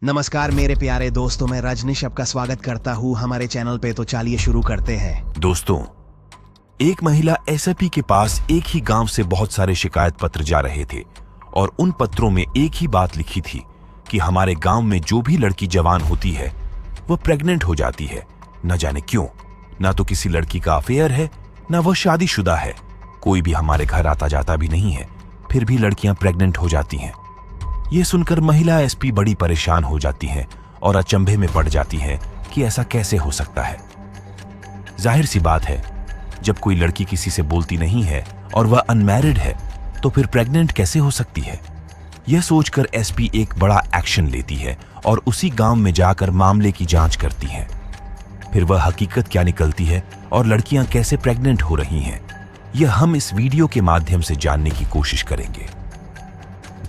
नमस्कार मेरे प्यारे दोस्तों, मैं रजनीश आपका स्वागत करता हूँ हमारे चैनल पे। तो चलिए शुरू करते हैं। दोस्तों, एक महिला एसपी के पास एक ही गांव से बहुत सारे शिकायत पत्र जा रहे थे और उन पत्रों में एक ही बात लिखी थी कि हमारे गांव में जो भी लड़की जवान होती है वह प्रेग्नेंट हो जाती है। न जाने क्यों। ना तो किसी लड़की का अफेयर है, न वह शादीशुदा है, कोई भी हमारे घर आता जाता भी नहीं है, फिर भी लड़कियां प्रेग्नेंट हो जाती हैं। यह सुनकर महिला एसपी बड़ी परेशान हो जाती हैं और अचंभे में पड़ जाती हैं कि ऐसा कैसे हो सकता है। जाहिर सी बात है, जब कोई लड़की किसी से बोलती नहीं है और वह अनमैरिड है तो फिर प्रेग्नेंट कैसे हो सकती है। यह सोचकर एसपी एक बड़ा एक्शन लेती है और उसी गांव में जाकर मामले की जांच करती है। फिर वह हकीकत क्या निकलती है और लड़कियां कैसे प्रेग्नेंट हो रही हैं, यह हम इस वीडियो के माध्यम से जानने की कोशिश करेंगे।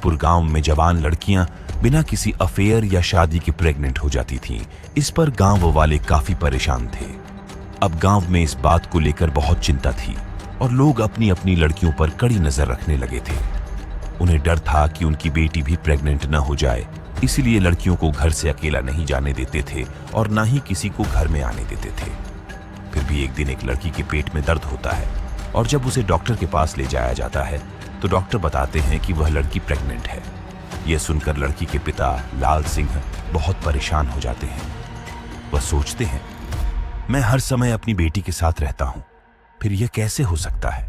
पूरे गांव में जवान लड़कियां बिना किसी अफेयर या शादी के प्रेग्नेंट हो जाती थीं। इस पर गांव वाले काफी परेशान थे। अब गांव में इस बात को लेकर बहुत चिंता थी और लोग अपनी अपनी लड़कियों पर कड़ी नजर रखने लगे थे। उन्हें डर था कि उनकी बेटी भी प्रेग्नेंट न हो जाए, इसलिए लड़कियों को घर से अकेला नहीं जाने देते थे और ना ही किसी को घर में आने देते थे। फिर भी एक दिन एक लड़की के पेट में दर्द होता है और जब उसे डॉक्टर के पास ले जाया जाता है तो डॉक्टर बताते हैं कि वह लड़की प्रेग्नेंट है। यह सुनकर लड़की के पिता लाल सिंह बहुत परेशान हो जाते हैं। वह सोचते हैं, मैं हर समय अपनी बेटी के साथ रहता हूं, फिर यह कैसे हो सकता है।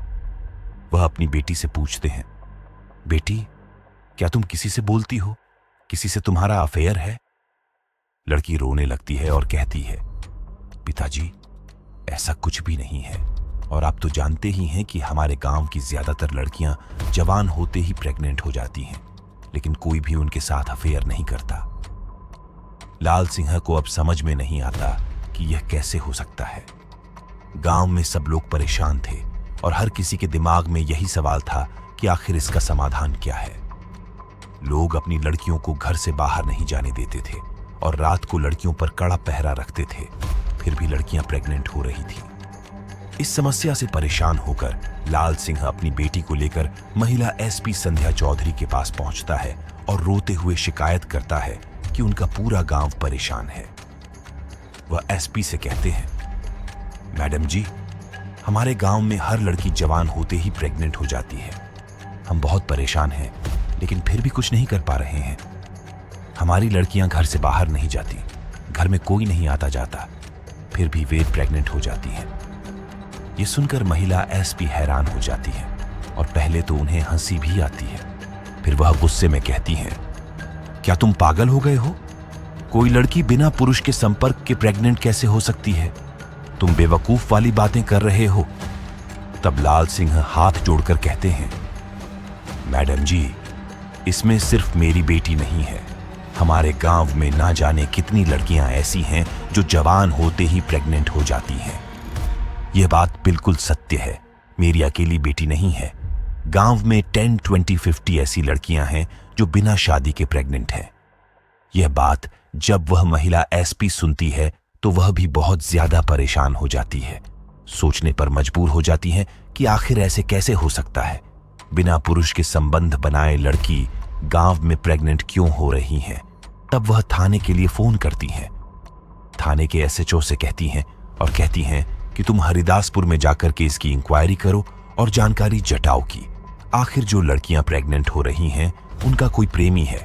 वह अपनी बेटी से पूछते हैं, बेटी, क्या तुम किसी से बोलती हो? किसी से तुम्हारा अफेयर है? लड़की रोने लगती है और कहती है, पिताजी, ऐसा कुछ भी नहीं है और आप तो जानते ही हैं कि हमारे गांव की ज्यादातर लड़कियां जवान होते ही प्रेग्नेंट हो जाती हैं, लेकिन कोई भी उनके साथ अफेयर नहीं करता। लाल सिंह को अब समझ में नहीं आता कि यह कैसे हो सकता है। गांव में सब लोग परेशान थे और हर किसी के दिमाग में यही सवाल था कि आखिर इसका समाधान क्या है। लोग अपनी लड़कियों को घर से बाहर नहीं जाने देते थे और रात को लड़कियों पर कड़ा पहरा रखते थे, फिर भी लड़कियां प्रेग्नेंट हो रही थी। इस समस्या से परेशान होकर लाल सिंह अपनी बेटी को लेकर महिला एसपी संध्या चौधरी के पास पहुंचता है और रोते हुए शिकायत करता है कि उनका पूरा गांव परेशान है। वह एसपी से कहते हैं, मैडम जी, हमारे गांव में हर लड़की जवान होते ही प्रेग्नेंट हो जाती है। हम बहुत परेशान हैं, लेकिन फिर भी कुछ नहीं कर पा रहे हैं। हमारी लड़कियां घर से बाहर नहीं जाती, घर में कोई नहीं आता जाता, फिर भी वे प्रेग्नेंट हो जाती हैं। ये सुनकर महिला एसपी हैरान हो जाती है और पहले तो उन्हें हंसी भी आती है। फिर वह गुस्से में कहती हैं, क्या तुम पागल हो गए हो? कोई लड़की बिना पुरुष के संपर्क के प्रेग्नेंट कैसे हो सकती है? तुम बेवकूफ वाली बातें कर रहे हो। तब लाल सिंह हाथ जोड़कर कहते हैं, मैडम जी, इसमें सिर्फ मेरी बेटी नहीं है, हमारे गांव में ना जाने कितनी लड़कियां ऐसी हैं जो जवान होते ही प्रेग्नेंट हो जाती हैं। यह बात बिल्कुल सत्य है, मेरी अकेली बेटी नहीं है। गांव में 10, 20, 50 ऐसी लड़कियां हैं जो बिना शादी के प्रेग्नेंट हैं। यह बात जब वह महिला एसपी सुनती है तो वह भी बहुत ज्यादा परेशान हो जाती है। सोचने पर मजबूर हो जाती है कि आखिर ऐसे कैसे हो सकता है। बिना पुरुष के संबंध बनाए लड़की गांव में प्रेग्नेंट क्यों हो रही है। तब वह थाने के लिए फोन करती हैं। थाने के एसएचओ से कहती हैं और कहती हैं कि तुम हरिदासपुर में जाकर के इसकी इंक्वायरी करो और जानकारी जटाओ कि आखिर जो लड़कियां प्रेग्नेंट हो रही हैं उनका कोई प्रेमी है,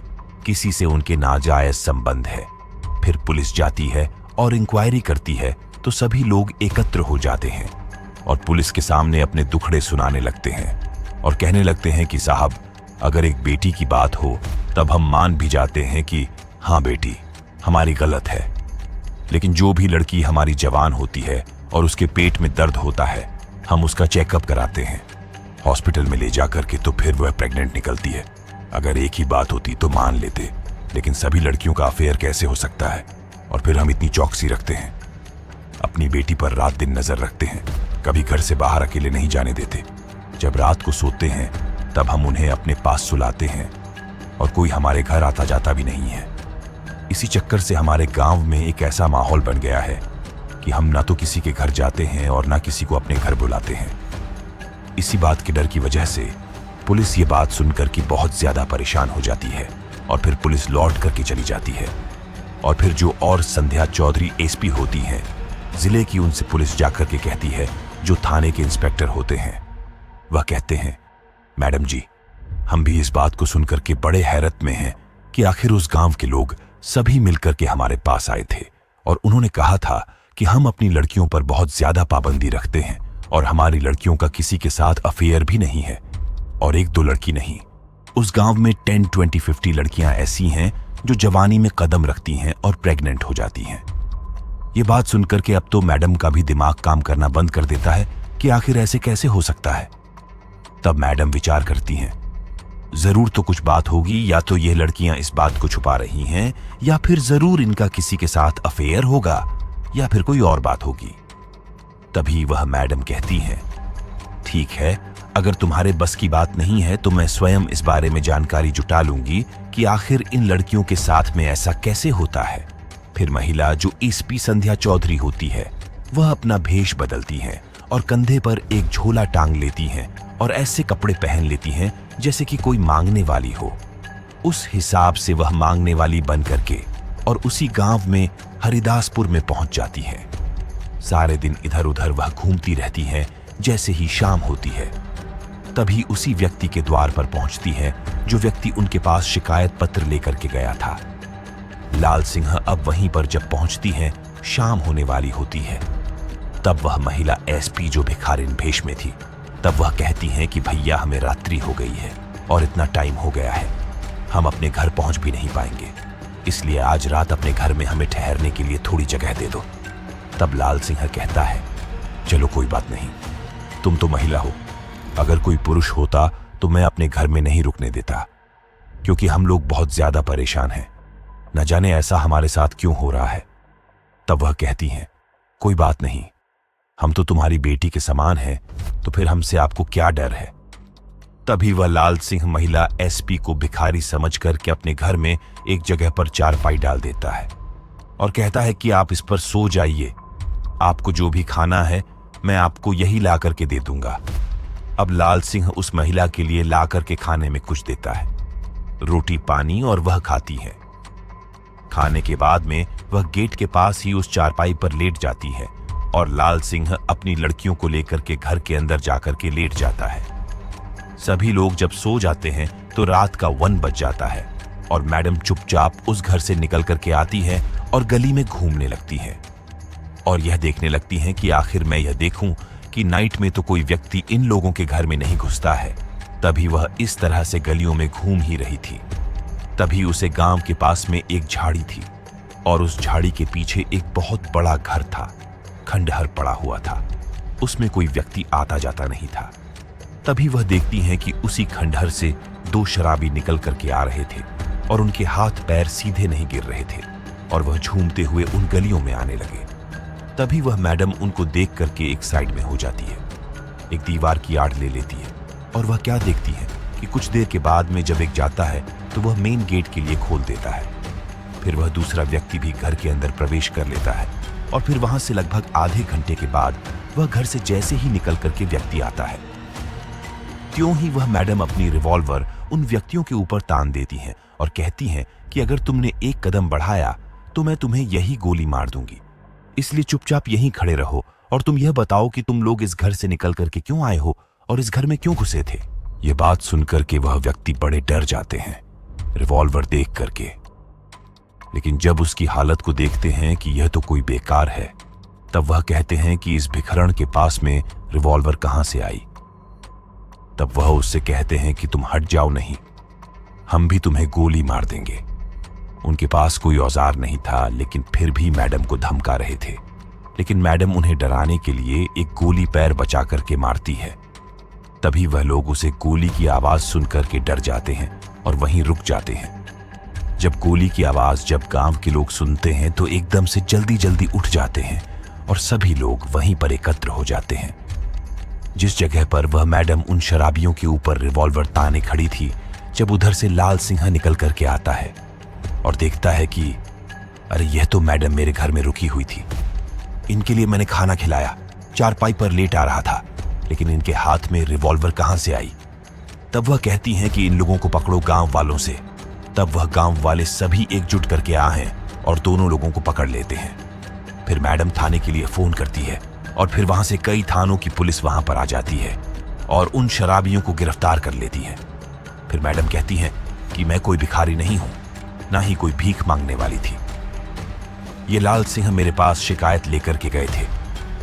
किसी से उनके नाजायज संबंध है। फिर पुलिस जाती है और इंक्वायरी करती है तो सभी लोग एकत्र हो जाते हैं और पुलिस के सामने अपने दुखड़े सुनाने लगते हैं और कहने लगते हैं कि साहब, अगर एक बेटी की बात हो तब हम मान भी जाते हैं कि हाँ बेटी, हमारी गलत है, लेकिन जो भी लड़की हमारी जवान होती है और उसके पेट में दर्द होता है, हम उसका चेकअप कराते हैं हॉस्पिटल में ले जाकर के, तो फिर वह प्रेग्नेंट निकलती है। अगर एक ही बात होती तो मान लेते, लेकिन सभी लड़कियों का अफेयर कैसे हो सकता है? और फिर हम इतनी चौकसी रखते हैं, अपनी बेटी पर रात दिन नजर रखते हैं, कभी घर से बाहर अकेले नहीं जाने देते। जब रात को सोते हैं तब हम उन्हें अपने पास सुलाते हैं और कोई हमारे घर आता जाता भी नहीं है। इसी चक्कर से हमारे गांव में एक ऐसा माहौल बन गया है कि हम ना तो किसी के घर जाते हैं और ना किसी को अपने घर बुलाते हैं। इसी बात के डर की वजह से पुलिस ये बात सुनकर कि बहुत ज्यादा परेशान हो जाती है और फिर पुलिस लौट करके चली जाती है। और फिर जो और संध्या चौधरी एसपी होती हैं, जिले की उनसे पुलिस जाकर के कहती है, जो थाने के इंस्पेक्टर होते हैं। वह कहते हैं, मैडम जी, हम भी इस बात को सुनकर के बड़े हैरत में हैं कि आखिर उस गांव के लोग सभी मिलकर के हमारे पास आए थे और उन्होंने कहा था कि हम अपनी लड़कियों पर बहुत ज्यादा पाबंदी रखते हैं और हमारी लड़कियों का किसी के साथ अफेयर भी नहीं है। और एक दो लड़की नहीं, उस गांव में 10, 20, 50 लड़कियां ऐसी हैं जो जवानी में कदम रखती हैं और प्रेग्नेंट हो जाती हैं। ये बात सुनकर के अब तो मैडम का भी दिमाग काम करना बंद कर देता है कि आखिर ऐसे कैसे हो सकता है। तब मैडम विचार करती हैं, जरूर तो कुछ बात होगी, या तो ये लड़कियां इस बात को छुपा रही हैं, या फिर जरूर इनका किसी के साथ अफेयर होगा, या फिर कोई और बात होगी। तभी वह मैडम कहती हैं, ठीक है, अगर तुम्हारे बस की बात नहीं है तो मैं स्वयं इस बारे में जानकारी जुटा लूंगी कि आखिर इन लड़कियों के साथ में ऐसा कैसे होता है। फिर महिला जो एसपी संध्या चौधरी होती है, वह अपना भेष बदलती हैं और कंधे पर एक झोला टांग लेती हैं और ऐसे कपड़े पहन लेती हैं जैसे कि कोई मांगने वाली हो। उस हिसाब से वह मांगने वाली बन करके और उसी गांव में हरिदासपुर में पहुंच जाती है। सारे दिन इधर उधर वह घूमती रहती है। जैसे ही शाम होती है, तभी उसी व्यक्ति के द्वार पर पहुंचती है जो व्यक्ति उनके पास शिकायत पत्र लेकर के गया था। लाल सिंह अब वहीं पर जब पहुंचती हैं, शाम होने वाली होती है। तब वह महिला एसपी जो भिखारिन भेष में थी, तब वह कहती हैं कि भैया हमें रात्रि हो गई है और इतना टाइम हो गया है, हम अपने घर पहुंच भी नहीं पाएंगे, इसलिए आज रात अपने घर में हमें ठहरने के लिए थोड़ी जगह दे दो। तब लाल सिंह कहता है, चलो कोई बात नहीं, तुम तो महिला हो, अगर कोई पुरुष होता तो मैं अपने घर में नहीं रुकने देता, क्योंकि हम लोग बहुत ज्यादा परेशान हैं, न जाने ऐसा हमारे साथ क्यों हो रहा है। तब वह कहती हैं, कोई बात नहीं, हम तो तुम्हारी बेटी के समान हैं, तो फिर हमसे आपको क्या डर है। तभी वह लाल सिंह महिला एसपी को भिखारी समझ करके अपने घर में एक जगह पर चारपाई डाल देता है और कहता है कि आप इस पर सो जाइए, आपको जो भी खाना है मैं आपको यही ला करके दे दूंगा। अब लाल सिंह उस महिला के लिए ला करके खाने में कुछ देता है, रोटी पानी, और वह खाती है। खाने के बाद में वह गेट के पास ही उस चारपाई पर लेट जाती है और लाल सिंह अपनी लड़कियों को लेकर के घर के अंदर जाकर के लेट जाता है। सभी लोग जब सो जाते हैं तो रात का 1 बज जाता है और मैडम चुपचाप उस घर से निकल करके आती है और गली में घूमने लगती है और यह देखने लगती हैं कि आखिर मैं यह देखूं कि नाइट में तो कोई व्यक्ति इन लोगों के घर में नहीं घुसता है। तभी वह इस तरह से गलियों में घूम ही रही थी। तभी उसे गांव के पास में एक झाड़ी थी और उस झाड़ी के पीछे एक बहुत बड़ा घर था, खंडहर पड़ा हुआ था, उसमें कोई व्यक्ति आता जाता नहीं था। तभी वह देखती हैं कि उसी खंडहर से 2 शराबी निकल करके आ रहे थे और उनके हाथ पैर सीधे नहीं गिर रहे थे और वह झूमते हुए उन गलियों में आने लगे। तभी वह मैडम उनको देख करके एक साइड में हो जाती है, एक दीवार की आड़ ले लेती है और वह क्या देखती है कि कुछ देर के बाद में जब एक जाता है तो वह मेन गेट के लिए खोल देता है। फिर वह दूसरा व्यक्ति भी घर के अंदर प्रवेश कर लेता है और फिर वहां से लगभग आधे घंटे के बाद वह घर से जैसे ही निकल करके व्यक्ति आता है, त्यों ही वह मैडम अपनी रिवॉल्वर उन व्यक्तियों के ऊपर तान देती हैं और कहती हैं कि अगर तुमने एक कदम बढ़ाया तो मैं तुम्हें यही गोली मार दूंगी, इसलिए चुपचाप यहीं खड़े रहो और तुम यह बताओ कि तुम लोग इस घर से निकल करके क्यों आए हो और इस घर में क्यों घुसे थे। ये बात सुनकर के वह व्यक्ति बड़े डर जाते हैं रिवॉल्वर देख करके, लेकिन जब उसकी हालत को देखते हैं कि यह तो कोई बेकार है, तब वह कहते हैं कि इस भिखरण के पास में रिवॉल्वर कहां से आई। तब वह उससे कहते हैं कि तुम हट जाओ, नहीं हम भी तुम्हें गोली मार देंगे। उनके पास कोई औजार नहीं था, लेकिन फिर भी मैडम को धमका रहे थे, लेकिन मैडम उन्हें डराने के लिए एक गोली पैर बचा करके मारती है। तभी वह लोग उसे गोली की आवाज सुनकर के डर जाते हैं और वहीं रुक जाते हैं। जब गोली की आवाज जब गांव के लोग सुनते हैं तो एकदम से जल्दी जल्दी उठ जाते हैं और सभी लोग वहीं पर एकत्र हो जाते हैं। जिस जगह पर वह मैडम उन शराबियों के ऊपर रिवॉल्वर ताने खड़ी थी, जब उधर से लाल सिंह निकल करके आता है और देखता है कि अरे यह तो मैडम मेरे घर में रुकी हुई थी, इनके लिए मैंने खाना खिलाया, चारपाई पर लेट आ रहा था, लेकिन इनके हाथ में रिवॉल्वर कहां से आई। तब वह कहती हैं कि इन लोगों को पकड़ो गांव वालों से। तब वह गांव वाले सभी एकजुट करके आए हैं और दोनों लोगों को पकड़ लेते हैं। फिर मैडम थाने के लिए फोन करती है और फिर वहां से कई थानों की पुलिस वहां पर आ जाती है और उन शराबियों को गिरफ्तार कर लेती है। फिर मैडम कहती हैं कि मैं कोई भिखारी नहीं हूं, ना ही कोई भीख मांगने वाली थी। ये लाल सिंह मेरे पास शिकायत लेकर के गए थे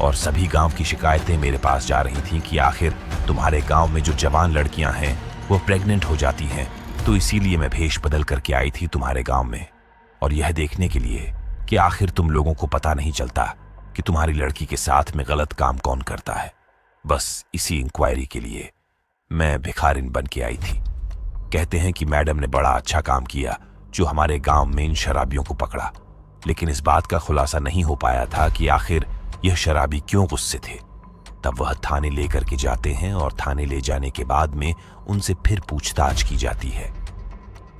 और सभी गांव की शिकायतें मेरे पास जा रही थीं कि आखिर तुम्हारे गांव में जो जवान लड़कियां हैं वो प्रेग्नेंट हो जाती हैं, तो इसीलिए मैं भेष बदल करके आई थी तुम्हारे गांव में, और यह देखने के लिए कि आखिर तुम लोगों को पता नहीं चलता कि तुम्हारी लड़की के साथ में गलत काम कौन करता है। बस इसी इंक्वायरी के लिए मैं भिखारिन बन के आई थी। कहते हैं कि मैडम ने बड़ा अच्छा काम किया जो हमारे गांव में इन शराबियों को पकड़ा, लेकिन इस बात का खुलासा नहीं हो पाया था कि आखिर यह शराबी क्यों गुस्से थे। तब वह थाने लेकर के जाते हैं और थाने ले जाने के बाद में उनसे फिर पूछताछ की जाती है।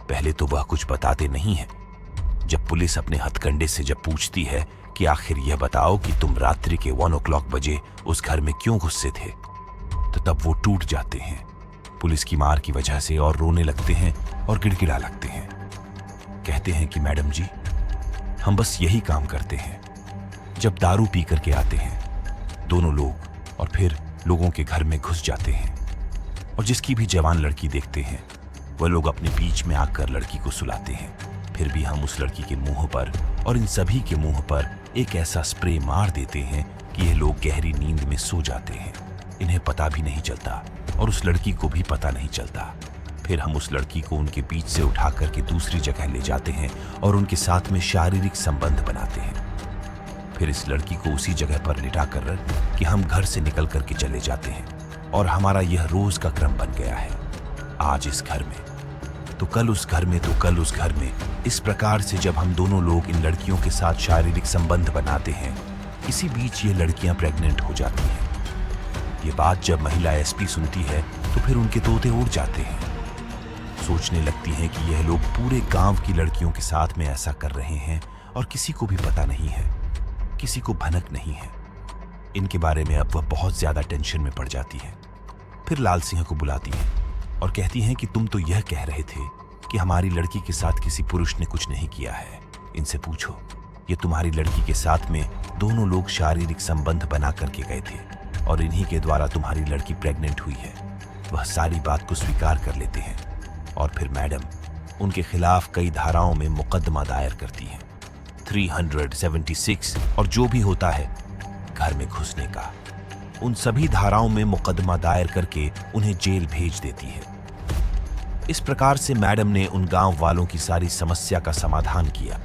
पहले तो वह कुछ बताते नहीं हैं। जब पुलिस अपने हथकंडे से जब पूछती है कि आखिर यह बताओ कि तुम रात्रि के 1 o'clock बजे उस घर में क्यों गुस्से थे, तो तब वो टूट जाते हैं पुलिस की मार की वजह से और रोने लगते हैं और गिड़गिड़ा लगते हैं। कहते हैं कि मैडम जी, हम बस यही काम करते हैं। जब दारू पी करके आते हैं दोनों लोग और फिर लोगों के घर में घुस जाते हैं और जिसकी भी जवान लड़की देखते हैं वह लोग अपने बीच में आकर लड़की को सुलाते हैं। फिर भी हम उस लड़की के मुंह पर और इन सभी के मुंह पर एक ऐसा स्प्रे मार देते हैं कि ये लोग गहरी नींद में सो जाते हैं। इन्हें पता भी नहीं चलता और उस लड़की को भी पता नहीं चलता। फिर हम उस लड़की को उनके बीच से उठा करके दूसरी जगह ले जाते हैं और उनके साथ में शारीरिक संबंध बनाते हैं। फिर इस लड़की को उसी जगह पर लिटा कर कि हम घर से निकल करके चले जाते हैं और हमारा यह रोज का क्रम बन गया है। आज इस घर में तो कल उस घर में, तो कल उस घर में। इस प्रकार से जब हम दोनों लोग इन लड़कियों के साथ शारीरिक संबंध बनाते हैं, इसी बीच ये लड़कियां प्रेग्नेंट हो जाती हैं। ये बात जब महिला एसपी सुनती है तो फिर उनके तोते उड़ जाते हैं। सोचने लगती हैं कि यह लोग पूरे गांव की लड़कियों के साथ में ऐसा कर रहे हैं और किसी को भी पता नहीं है, किसी को भनक नहीं है। इनके बारे में अब वह बहुत ज्यादा टेंशन में पड़ जाती है। फिर लाल सिंह को बुलाती है और कहती हैं कि तुम तो यह कह रहे थे कि हमारी लड़की के साथ किसी पुरुष ने कुछ नहीं किया है। इनसे पूछो, ये तुम्हारी लड़की के साथ में दोनों लोग शारीरिक संबंध बना करके गए थे और इन्हीं के द्वारा तुम्हारी लड़की प्रेग्नेंट हुई है। वह सारी बात को स्वीकार कर लेते हैं और फिर मैडम उनके खिलाफ कई धाराओं में मुकदमा दायर करती हैं, 376 और जो भी होता है घर में घुसने का। उन सभी धाराओं में मुकदमा दायर करके उन्हें जेल भेज देती है। इस प्रकार से मैडम ने उन गांव वालों की सारी समस्या का समाधान किया